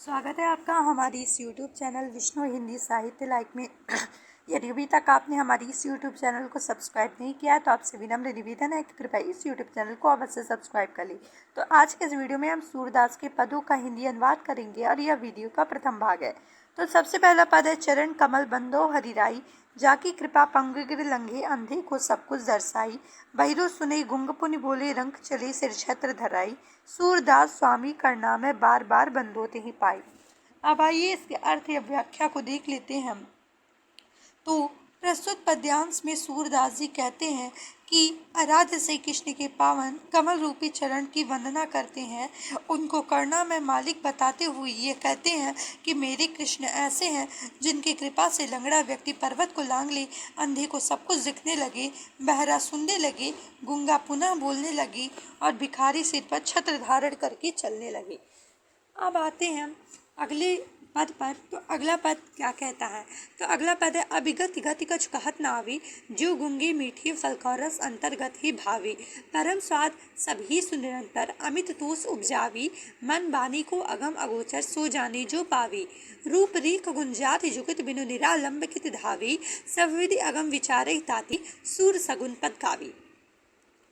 स्वागत है आपका हमारी इस यूट्यूब चैनल विष्णु हिंदी साहित्य लाइक में। यदि अभी तक आपने हमारी इस यूट्यूब चैनल को सब्सक्राइब नहीं किया तो आपसे विनम्र निवेदन है कि कृपया इस यूट्यूब चैनल को अवश्य सब्सक्राइब कर लें। तो आज के इस वीडियो में हम सूरदास के पदों का हिंदी अनुवाद करेंगे और यह वीडियो का प्रथम भाग है। तो सबसे पहला पद है, चरण कमल बंदो हरिराई, जाकी कृपा पंगगिर लंघे, अंधे को सब कुछ दर्शाई, बहिरो सुने गुंग पुनि बोले, रंग चले सिर छत्र धराई, सूरदास स्वामी करना में बार बार बंदोते ही पाई। अब आइए इसके अर्थ या व्याख्या को देख लेते हैं हम। तो प्रस्तुत पद्यांश में सूरदास जी कहते हैं कि आराध्य श्री कृष्ण के पावन कमल रूपी चरण की वंदना करते हैं। उनको करना में मालिक बताते हुए ये कहते हैं कि मेरे कृष्ण ऐसे हैं जिनकी कृपा से लंगड़ा व्यक्ति पर्वत को लांघ ले, अंधे को सब कुछ दिखने लगे, बहरा सुनने लगे, गूंगा पुनः बोलने लगे और भिखारी सिर पर छत्र धारण करके चलने लगे। अब आते हैं अगले पद पर। तो अगला पद क्या कहता है? तो अगला पद है, अभिगत गति कछ कहत ना आवी, जो गुंगी मीठी फल का रस अंतर्गत ही भावी, परम स्वाद सभी सुनिरंतर, अमित तोष उपजावी, मन बानी को अगम अगोचर, सो जाने जो पावी, रूप रीख गुंजाति जुगत बिनु निरालंब कित धावी, सब विधि अगम विचारे ताति, सूर सगुन पद कावी।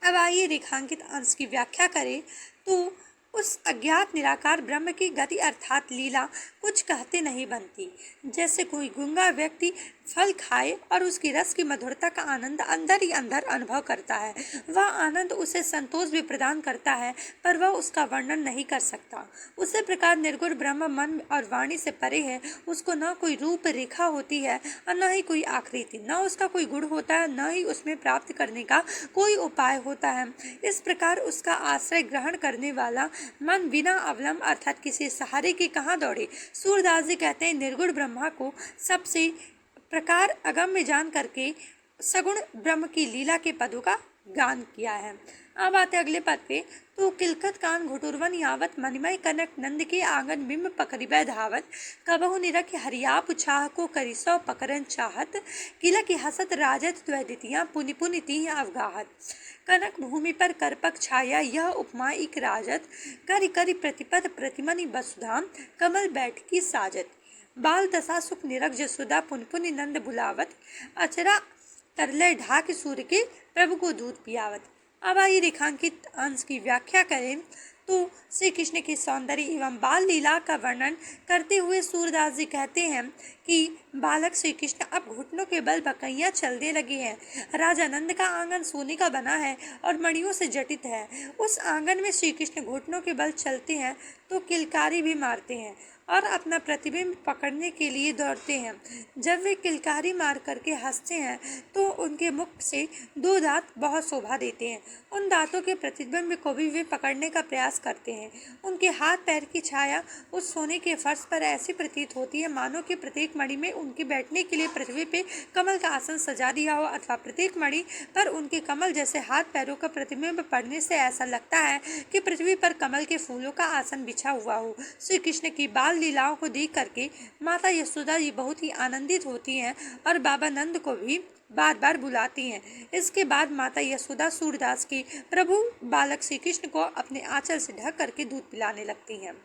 अब आइए रेखांकित अंश की व्याख्या करें। तो उस अज्ञात निराकार ब्रह्म की गति अर्थात लीला कुछ कहते नहीं बनती। जैसे कोई गूंगा व्यक्ति फल खाए और उसकी रस की मधुरता का आनंद अंदर ही अंदर अनुभव करता है, वह आनंद उसे संतोष भी प्रदान करता है पर वह उसका वर्णन नहीं कर सकता। उसी प्रकार निर्गुण ब्रह्म मन और वाणी से परे है, उसको न कोई रूप रेखा होती है और न ही कोई आकृति, न उसका कोई गुण होता है, न ही उसमें प्राप्त करने का कोई उपाय होता है। इस प्रकार उसका आश्रय ग्रहण करने वाला मन बिना अवलंब अर्थात किसी सहारे के कहाँ दौड़े। सूरदास जी कहते हैं निर्गुण ब्रह्मा को सबसे प्रकार अगम्य जान करके सगुण ब्रह्म की लीला के पदों का गान किया है। अब आते अगले पद पे। तो किलकत कान घुटुरवन यावत, मणिमय कनक नंद के आंगन बिंब पकड़िबै धावत, कबहु निरख हरियाप छाह को करिसौ पकड़न चाहत, किलक हसत राजत द्वैदितियाँ पुनि पुनि तीह अवगाहत, कनक भूमि पर करपक छाया यह उपमा इक राजत, करि करि प्रतिपद प्रतिमनि वसुधाम, कमल बैठकी साजत, बाल दशा सुख निरख जसुदा, पुन पुनि नंद बुलावत, अचरा तरले ढाक सूर्य के प्रभु को दूध पियावत। अब आइए रेखांकित अंश की व्याख्या करें। तो श्री कृष्ण के सौंदर्य एवं बाल लीला का वर्णन करते हुए सूरदास जी कहते हैं कि बालक श्री कृष्ण अब घुटनों के बल बकैया चलने लगे हैं। राजा नंद का आंगन सोने का बना है और मणियों से जटित है। उस आंगन में श्री कृष्ण घुटनों के बल चलते हैं तो किलकारी भी मारते हैं और अपना प्रतिबिंब पकड़ने के लिए दौड़ते हैं। जब वे किलकारी मार करके हंसते हैं तो उनके मुख से दो दांत बहुत शोभा देते हैं। उन दांतों के प्रतिबिंब को भी वे पकड़ने का प्रयास करते हैं। उनके हाथ पैर की छाया उस सोने के फर्श पर ऐसी प्रतीत होती है मानो कि प्रत्येक मणि में उनके बैठने के लिए पृथ्वी पे कमल का आसन सजा दिया हो, अथवा प्रत्येक मणि पर उनके कमल जैसे हाथ पैरों का प्रतिबिंब पड़ने से ऐसा लगता है कि पृथ्वी पर कमल के फूलों का आसन बिछा हुआ हो। श्री कृष्ण की बाल लीलाओं को देख करके माता यशोदा जी बहुत ही आनंदित होती हैं और बाबा नंद को भी बार बार बुलाती हैं। इसके बाद माता यशोदा सूरदास की प्रभु बालक श्री कृष्ण को अपने आंचल से ढक करके दूध पिलाने लगती हैं।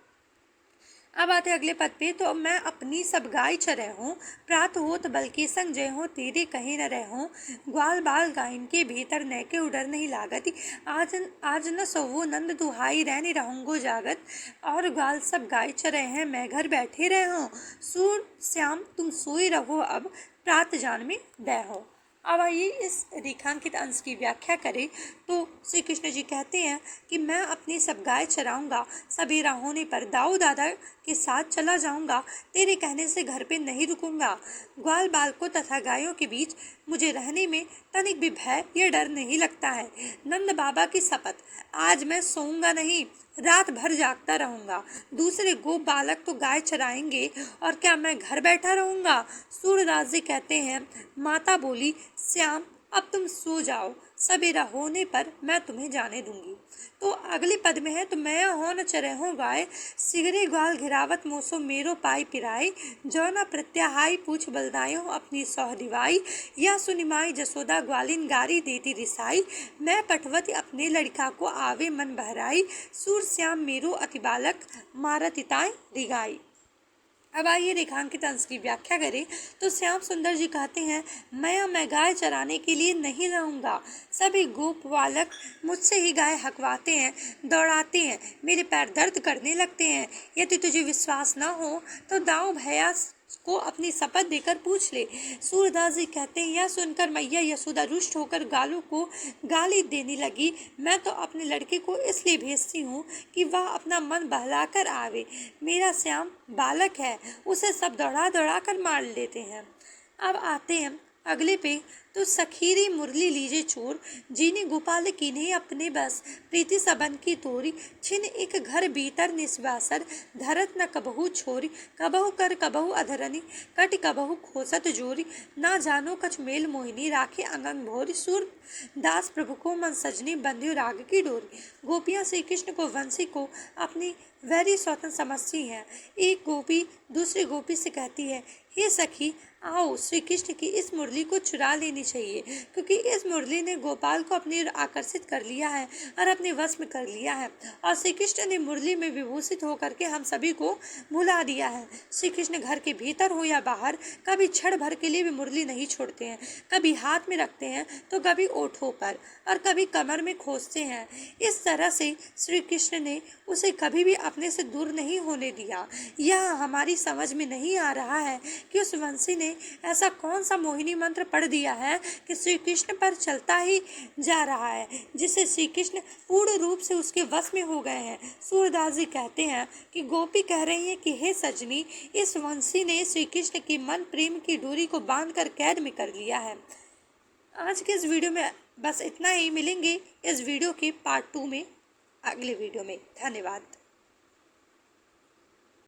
अब आते अगले पद पे। तो मैं अपनी सब गाय चरे हूँ, प्रात होत बल के संग जय हो, तेरे कहीं न रहूँ, ग्वाल बाल गायन के भीतर नैके उडर नहीं लागत, आज न सोवो नंद दुहाई रहने रहूँगो जागत, और ग्वाल सब गाय चरे हैं मैं घर बैठे रहे हूँ, सूर श्याम तुम सोई रहो अब, प्रात जान में दय हो। अब आइए इस रेखांकित अंश की व्याख्या करें। तो श्री कृष्ण जी कहते हैं कि मैं अपनी सब गाय चराऊंगा, सवेरा होने पर दाऊ दादा के साथ चला जाऊंगा, तेरे कहने से घर पे नहीं रुकूंगा, ग्वाल बालकों तथा गायों के बीच मुझे रहने में तनिक भी भय या डर नहीं लगता है। नंद बाबा की शपथ, आज मैं सोऊंगा नहीं, रात भर जागता रहूंगा। दूसरे गोप बालक तो गाय चराएंगे और क्या मैं घर बैठा रहूंगा। सूरदास जी कहते हैं, माता बोली, श्याम अब तुम सो जाओ, सवेरा होने पर मैं तुम्हें जाने दूंगी। तो अगले पद में है, तो मैं हो न चरे हो गाय, सिगरे ग्वाल घिरावत मोसो मेरो पाई पिराई, जो न प्रत्याहाई पूछ बलदायो अपनी सौह दिवाई, या सुनिमाई जसोदा ग्वालिन गारी देती रिसाई, मैं पटवती अपने लड़का को आवे मन बहराई, सूर श्याम मेरो अति बालक मारतिताएं रिगाई। अब आइए रेखांकित अंश की व्याख्या करें तो श्याम सुंदर जी कहते हैं, मैं गाय चराने के लिए नहीं रहूँगा। सभी गोप बालक मुझसे ही गाय हकवाते हैं, दौड़ाते हैं, मेरे पैर दर्द करने लगते हैं। यदि तुझे विश्वास न हो तो दाऊ भैया को अपनी शपथ देकर पूछ ले। सूरदास जी कहते हैं, यह सुनकर मैया यशोदा रुष्ट होकर गालों को गाली देने लगी। मैं तो अपने लड़के को इसलिए भेजती हूँ कि वह अपना मन बहलाकर आवे। मेरा श्याम बालक है, उसे सब दौड़ा दौड़ा कर मार लेते हैं। अब आते हैं अगले पे, तो सखीरी मुरली लीजे चोर, जीनी गोपाल कीन्हे अपने बस, प्रीति सबन की तोरी, छिन एक घर भीतर निस्वासर, धरत न कबहू छोरी, कबहू कर कबहू अधरनी, कट कबहू खोसत जोरी, ना जानो कछ मेल मोहिनी, राखे अंगंग भोरी, सूर दास प्रभु को मन सजनी, बंध्यो राग की डोरी। गोपियाँ श्री कृष्ण को वंशी को अपनी वैरी स्वतंत्र समझती हैं। एक गोपी दूसरी गोपी से कहती है, हे सखी, आओ श्री कृष्ण की इस मुरली को चुरा लेनी चाहिए, क्योंकि इस मुरली ने गोपाल को अपनी ओर आकर्षित कर लिया है और अपने वश में कर लिया है, और श्री कृष्ण ने मुरली में विभूषित होकर के हम सभी को भुला दिया है। श्री कृष्ण घर के भीतर हो या बाहर कभी क्षण भर के लिए भी मुरली नहीं छोड़ते हैं। कभी हाथ में रखते हैं तो कभी ओठों पर और कभी कमर में खोसते हैं। इस तरह से श्री कृष्ण ने उसे कभी भी अपने से दूर नहीं होने दिया। यह हमारी समझ में नहीं आ रहा है कि उस वंशी ने ऐसा कौन सा मोहिनी मंत्र पढ़ दिया है कि श्री कृष्ण पर चलता ही जा रहा है, जिससे श्री कृष्ण पूर्ण रूप से उसके वश में हो गए हैं। सूरदास जी कहते हैं कि गोपी कह रही है कि हे सजनी, इस वंशी ने श्री कृष्ण की मन प्रेम की डोरी को बांधकर कैद में कर लिया है। आज के इस वीडियो में बस इतना ही। मिलेंगे इस वीडियो के पार्ट 2 में, अगले वीडियो में। धन्यवाद।